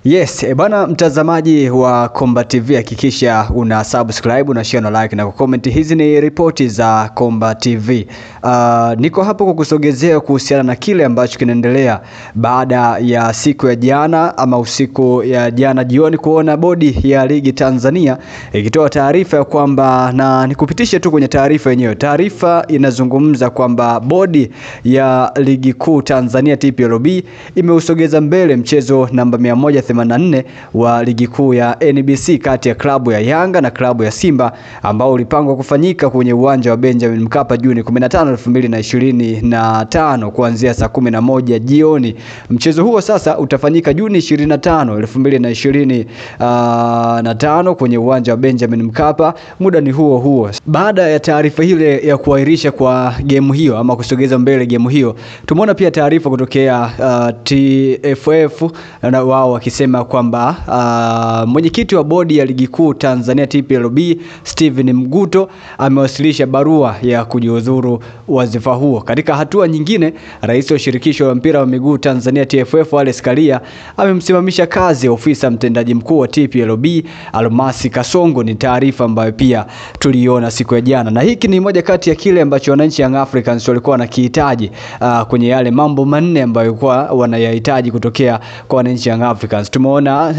Yes, bana mtazamaji wa Komba TV, hakikisha una subscribe, una share na like na comment. Hizi ni ripoti za Komba TV. Niko hapo kukusogezea kuhusiana na kile ambacho kinaendelea baada ya siku ya jana ama usiku ya jana jioni kuona bodi ya ligi Tanzania ikitoa taarifa ya kwamba, na nikupitishe tu kwenye taarifa yenyewe. Taarifa inazungumza kwamba bodi ya ligi kuu Tanzania TPLB imeusogeza mbele mchezo namba 184 wa ligi kuu ya NBC kati ya klabu ya Yanga na klabu ya Simba ambao ulipangwa kufanyika kwenye uwanja wa Benjamin Mkapa Juni 15, 2025 kuanzia saa 11 jioni. Mchezo huo sasa utafanyika Juni 25, 2025 kwenye uwanja wa Benjamin Mkapa. Muda ni huo huo. Baada ya taarifa ile ya kuahirisha kwa game hiyo ama kusogeza mbele game hiyo, tumeona pia taarifa kutokea TFF na wao wakisema kwamba mwenyekiti wa bodi ya ligi kuu Tanzania TPLB Steven Mguto amewasilisha barua ya kujiuzuru wadhifa huo. Katika hatua nyingine, rais wa shirikisho la mpira wa miguu Tanzania TFF Wallace Karia amemsimamisha kazi ofisa mtendaji mkuu wa TPLB Almasi Kasongo. Ni taarifa ambayo pia tuliona siku ya jana, na hiki ni moja kati ya kile ambacho wananchi Young Africans walikuwa wanakihitaji kwenye yale mambo manne ambayo kwa wanayahitaji kutokea kwa wananchi Young Africans. Tumeona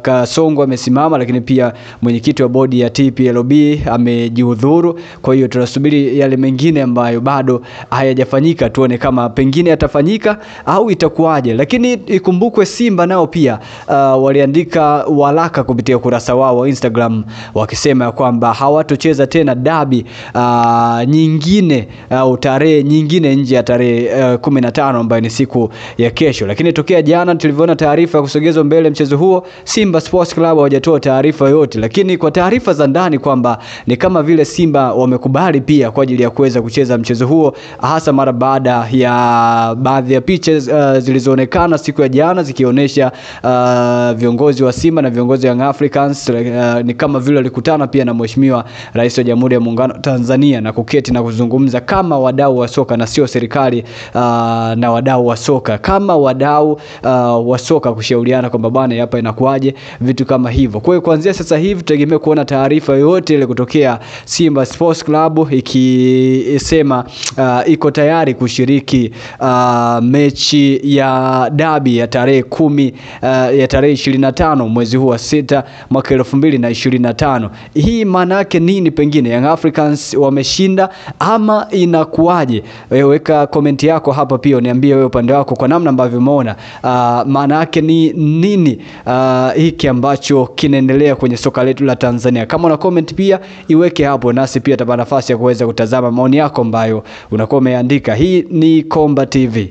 Kasongo amesimama, lakini pia mwenyekiti wa bodi ya TPLB amejiudhuru. Kwa hiyo tunasubiri yale mengine ambayo bado hayajafanyika, tuone kama pengine yatafanyika au itakuwaje. Lakini ikumbukwe Simba nao pia waliandika waraka kupitia ukurasa wao wa Instagram wakisema kwamba hawatocheza tena dabi nyingine au tarehe nyingine nje ya tarehe 15 ambayo ni siku ya kesho. Lakini tokea jana tulivyoona taarifa ya kusogezwa mbele mchezo huo, Simba Sports Club hawajatoa taarifa yoyote, lakini kwa taarifa za ndani kwamba ni kama vile Simba wamekubali pia kwa ajili ya kuweza kucheza mchezo huo, hasa mara baada ya baadhi ya picha zilizoonekana siku ya jana zikionyesha viongozi wa Simba na viongozi wa Young Africans ni kama vile walikutana pia na Mheshimiwa Rais wa Jamhuri ya Muungano Tanzania na kuketi na kuzungumza kama wadau wa soka na sio serikali na wadau wa soka, kama wadau wa soka kushauriana kwamba bwana hapa inakuaje, vitu kama hivyo. Kwa hiyo kuanzia sasa hivi tutegemea kuona taarifa yoyote ile kutokea Simba Sports Club ikisema iko tayari kushiriki mechi ya dabi ya tarehe 10 ya tarehe 25 mwezi huu wa 6 mwaka 2025. Hii maana yake nini? Pengine Young Africans wameshinda ama inakuaje? Weka komenti yako hapa, pia niambie wewe upande wako kwa namna ambavyo umeona maana yake ni nini hiki ambacho kinaendelea kwenye soka letu la Tanzania. Kama una comment pia iweke hapo, nasi pia tutapata nafasi ya kuweza kutazama maoni yako ambayo unakuwa umeandika. Hii ni Komba TV.